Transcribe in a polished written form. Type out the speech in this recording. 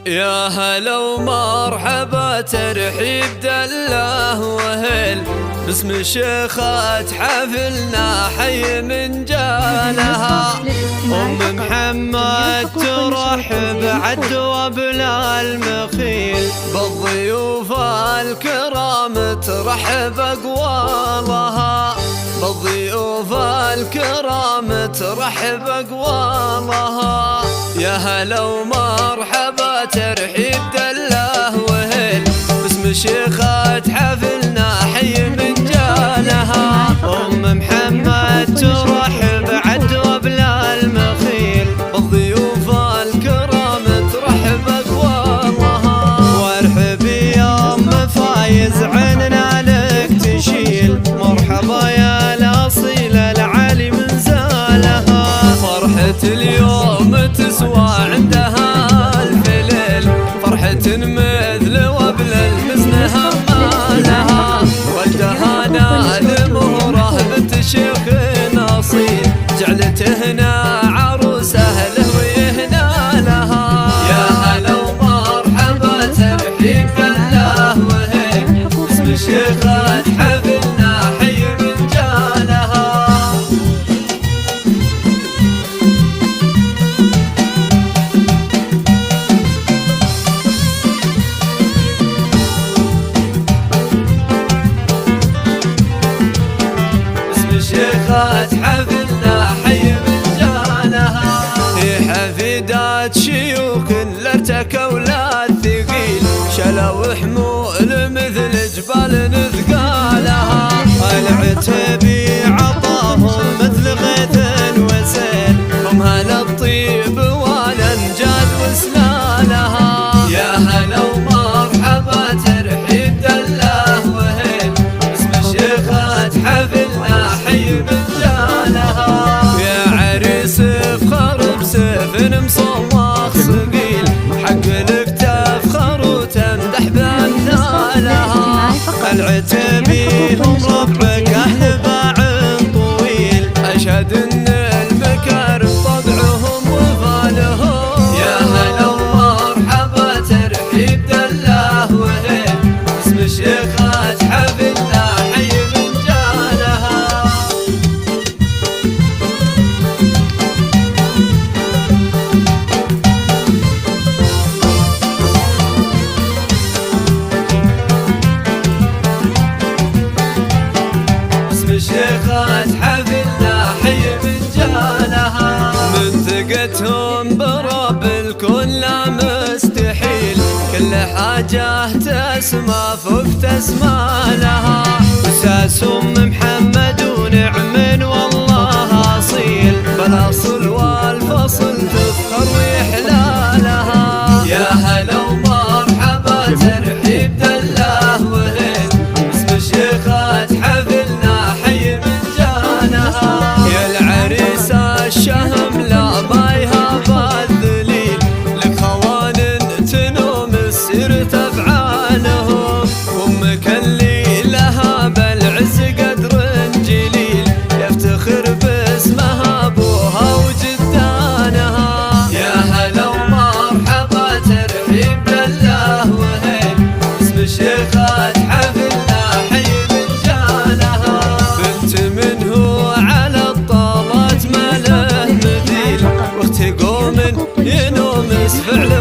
يا هلا ومرحبا ترحيب دله وهل باسم شيخة حفلنا حي من جالها أم محمد ترحب عدو بلا المخيل بالضيوف الكرام ترحب أقوالها بالضيوف الكرام ترحب أقوالها يا هلا ومرحبا ترحيب دله وهل باسم شيخة حفلنا حي من جالها أم محمد ترحب عدو بلا المخيل بالضيوف الكرام ترحب أقوالها وارحبي يا أم فايز عننا لك تشيل مرحبا يا الأصيلة العالي من زالها فرحة اليوم تسوى عندها الفلل فرحة مثل وبل المزن همالها ولدها نادم مهره بنت شيخ أصيل جعلته هنا عروسه له ويهنا لها يا هلا ومرحبا ترحيب دله وهل باسم شيخة حفلنا حي من جالها شيخة حفلنا حي من جالها هي حفيدات شيوخ لا ارتكوا لا الثقيل شلوا حمول مثل جبال نثقالها العتبي عطاهم مثل غيث وسيل هم هلا الطيب والانجاد وسلالها يا هلا ومرحبا ترحيب دله وهل باسم شيخة حفلنا حي من جالها يا عريس افخر بسيف مصمخ ثقيل حق لك تفخر وتمدح بأمثالها العتبي هم ربك أهل باع طويل أشهد إن المكارم طبعهم وفالهم يا هلا ومرحبا ترحيب دله وهل باسم شيخة حفلنا حي من جالها باسم شيخة حفلنا حي من جالها منطقتهم برب الكون لا مستحيل كل حاجة تسمى فوق تسمى لها أساس أم محمد ونعم والله أصيل بالأصل والفصل تفخر ويحلالها يا هلا ومرحبا ترحيب دله وهل باسم شيخة حفلنا حي من جالها يا العريس الشهم لا بايها بالذليل لك خوان تنوم السير تفعالهم أمك اللي لها بالعز قدر جليل يفتخر باسمها ابوها وجدانها يا هلا ومرحبا ترحيب دله وهل باسم شيخة حفلنا حي من جالها بنت منه على الطامات ما له مثيل واخت قوم ينومس فعل